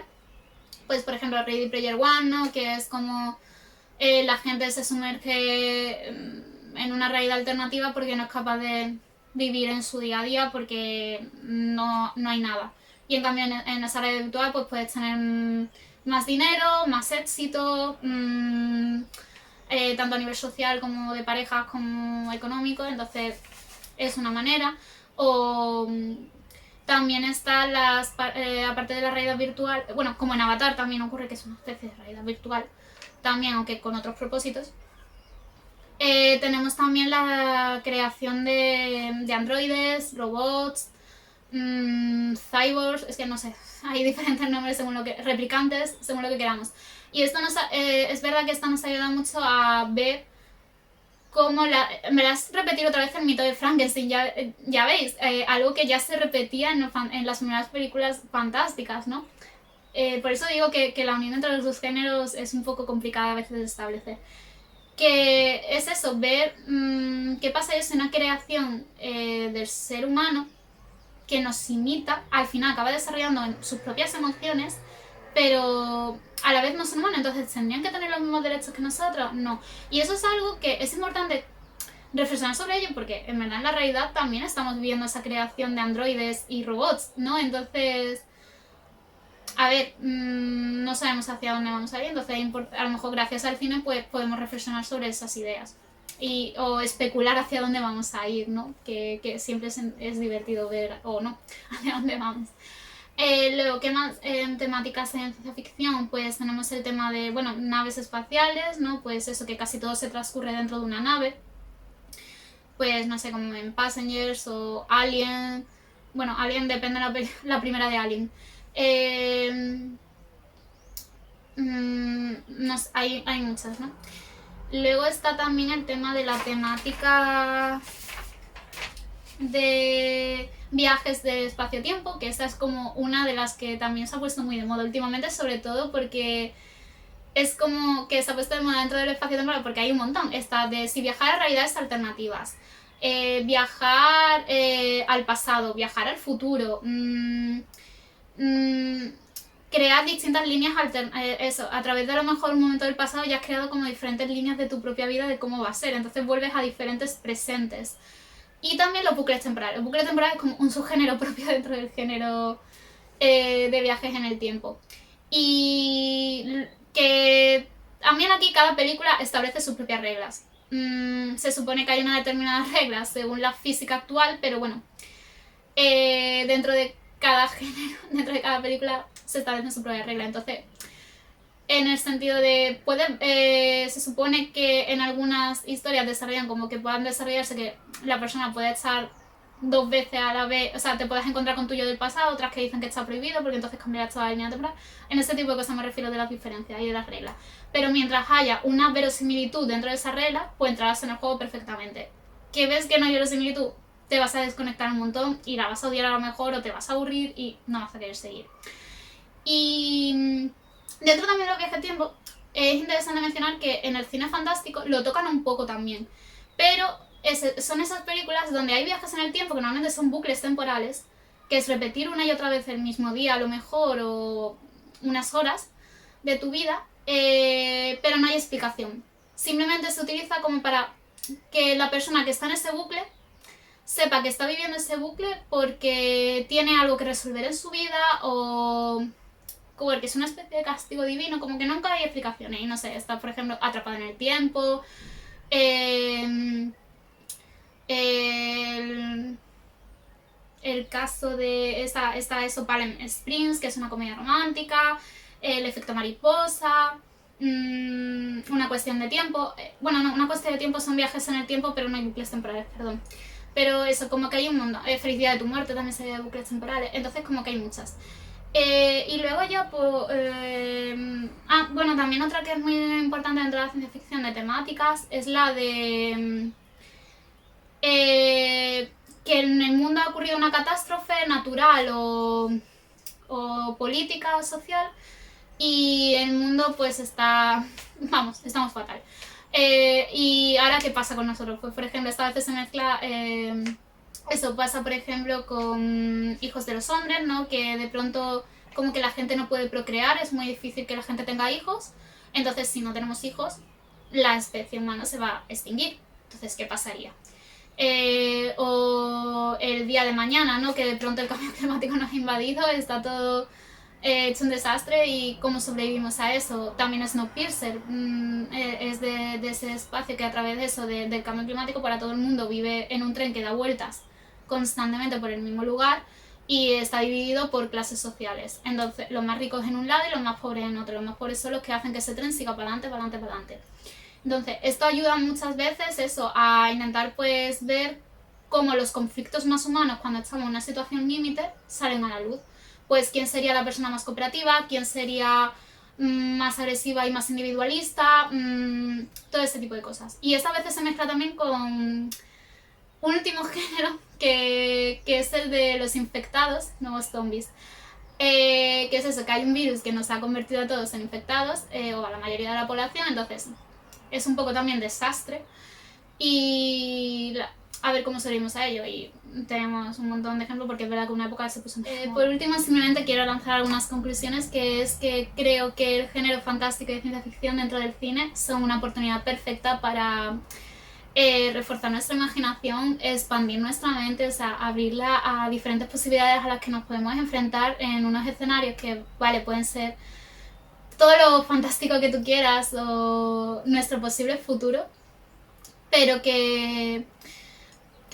Speaker 1: Pues por ejemplo Ready Player One, ¿no? Que es como la gente se sumerge en una realidad alternativa porque no es capaz de vivir en su día a día porque no hay nada. Y en cambio en esa realidad virtual pues puedes tener más dinero, más éxito, tanto a nivel social como de parejas como económico, entonces es una manera. O también está aparte de la realidad virtual, bueno, como en Avatar también ocurre que es una especie de realidad virtual, también aunque con otros propósitos. Tenemos también la creación de androides, robots, cyborgs, es que no sé, hay diferentes nombres según lo que, replicantes, según lo que queramos. Y esto es verdad que esto nos ayuda mucho a ver como me las repetir otra vez el mito de Frankenstein, ya veis, algo que ya se repetía en las primeras películas fantásticas, ¿no? Por eso digo que la unión entre los dos géneros es un poco complicada a veces de establecer. Que es eso, ver qué pasa es una creación del ser humano que nos imita, al final acaba desarrollando sus propias emociones, pero a la vez no son humanos, entonces ¿tendrían que tener los mismos derechos que nosotros? No. Y eso es algo que es importante reflexionar sobre ello, porque en verdad en la realidad también estamos viviendo esa creación de androides y robots, ¿no? Entonces, a ver, no sabemos hacia dónde vamos a ir, entonces a lo mejor gracias al cine pues podemos reflexionar sobre esas ideas. O especular hacia dónde vamos a ir, ¿no? Que siempre es divertido ver, o no, hacia dónde vamos. Luego, ¿qué más temáticas en ciencia ficción? Pues tenemos el tema de, bueno, naves espaciales, ¿no? Pues eso, que casi todo se transcurre dentro de una nave. Pues no sé, como en Passengers o Alien. Bueno, Alien depende de la primera de Alien. No sé, hay muchas, ¿no? Luego está también el tema de la temática de viajes de espacio-tiempo, que esta es como una de las que también se ha puesto muy de moda últimamente, sobre todo porque es como que se ha puesto de moda dentro del espacio-temporal porque hay un montón. Está de si viajar a realidades alternativas, viajar al pasado, viajar al futuro, crear distintas líneas eso, a través de a lo mejor un momento del pasado ya has creado como diferentes líneas de tu propia vida de cómo va a ser, entonces vuelves a diferentes presentes. Y también los bucles temporales. Los bucles temporales es como un subgénero propio dentro del género de viajes en el tiempo. Y que también aquí cada película establece sus propias reglas. Se supone que hay unas determinadas reglas según la física actual, pero bueno, dentro de cada género, dentro de cada película se establece su propia regla. Entonces, en el sentido de, se supone que en algunas historias desarrollan como que puedan desarrollarse que la persona puede estar 2 veces a la vez, o sea, te puedes encontrar con tu yo del pasado, otras que dicen que está prohibido porque entonces cambiará toda la línea temporal. En ese tipo de cosas me refiero de las diferencias y de las reglas. Pero mientras haya una verosimilitud dentro de esa regla, pues entrarás en el juego perfectamente. Que ves que no hay verosimilitud, te vas a desconectar un montón y la vas a odiar a lo mejor o te vas a aburrir y no vas a querer seguir. Y dentro también de los viajes de tiempo, es interesante mencionar que en el cine fantástico lo tocan un poco también. Pero son esas películas donde hay viajes en el tiempo, que normalmente son bucles temporales, que es repetir una y otra vez el mismo día a lo mejor, o unas horas de tu vida, pero no hay explicación. Simplemente se utiliza como para que la persona que está en ese bucle sepa que está viviendo ese bucle porque tiene algo que resolver en su vida o porque es una especie de castigo divino, como que nunca hay explicaciones. Y no sé, está por ejemplo atrapado en el tiempo, el caso de está eso, Palm Springs, que es una comedia romántica, el efecto mariposa, una cuestión de tiempo. Bueno, no, una cuestión de tiempo son viajes en el tiempo, pero no hay bucles temporales, perdón. Pero eso, como que hay un mundo. Felicidad de tu muerte también sería de bucles temporales. Entonces, como que hay muchas. Y luego ya, pues... bueno, también otra que es muy importante dentro de la ciencia ficción de temáticas es la de... que en el mundo ha ocurrido una catástrofe natural o política o social y el mundo pues está... Vamos, estamos fatal. Y ahora, ¿qué pasa con nosotros? Pues, por ejemplo, esta vez se mezcla... eso pasa, por ejemplo, con Hijos de los Hombres, ¿no? Que de pronto como que la gente no puede procrear, es muy difícil que la gente tenga hijos. Entonces, si no tenemos hijos, la especie humana se va a extinguir. Entonces, ¿qué pasaría? O el día de mañana, ¿no? Que de pronto el cambio climático nos ha invadido, está todo hecho un desastre y cómo sobrevivimos a eso. También Snowpiercer es de ese espacio que a través de eso, del cambio climático, para todo el mundo vive en un tren que da vueltas constantemente por el mismo lugar y está dividido por clases sociales. Entonces, los más ricos en un lado y los más pobres en otro. Los más pobres son los que hacen que ese tren siga para adelante, para adelante, para adelante. Entonces, esto ayuda muchas veces eso, a intentar pues ver cómo los conflictos más humanos cuando estamos en una situación límite salen a la luz. Pues quién sería la persona más cooperativa, quién sería más agresiva y más individualista, todo ese tipo de cosas. Y esta veces se mezcla también con un último género que es el de los infectados, nuevos zombies. Que es eso, que hay un virus que nos ha convertido a todos en infectados, o a la mayoría de la población, entonces es un poco también desastre. Y a ver cómo salimos a ello. Y tenemos un montón de ejemplos porque es verdad que una época se puso... por último, simplemente quiero lanzar algunas conclusiones, que es que creo que el género fantástico y de ciencia ficción dentro del cine son una oportunidad perfecta para reforzar nuestra imaginación, expandir nuestra mente, o sea, abrirla a diferentes posibilidades a las que nos podemos enfrentar en unos escenarios que, vale, pueden ser todo lo fantástico que tú quieras o nuestro posible futuro, pero que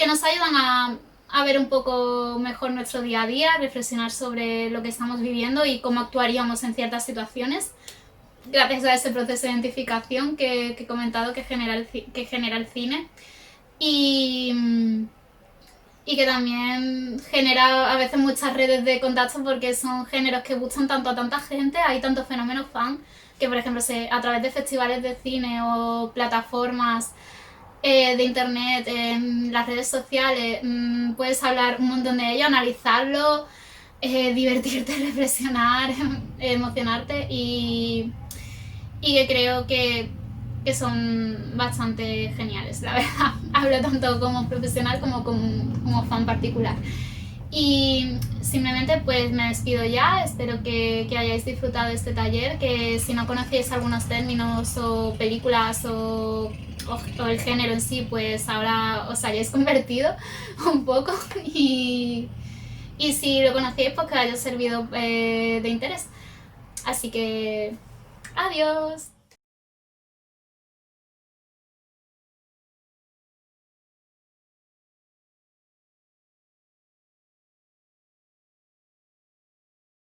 Speaker 1: nos ayudan a ver un poco mejor nuestro día a día, reflexionar sobre lo que estamos viviendo y cómo actuaríamos en ciertas situaciones, gracias a ese proceso de identificación que he comentado que genera el cine, y que también genera a veces muchas redes de contacto porque son géneros que gustan tanto a tanta gente, hay tantos fenómenos fan que, por ejemplo, a través de festivales de cine o plataformas de internet, en las redes sociales, puedes hablar un montón de ello, analizarlo, divertirte, reflexionar, emocionarte, y que creo que son bastante geniales, la verdad. Hablo tanto como profesional como fan particular. Y simplemente pues me despido ya, espero que hayáis disfrutado de este taller, que si no conocéis algunos términos o películas o el género en sí, pues ahora os hayáis convertido un poco, y si lo conocéis, pues que haya servido de interés. Así que adiós.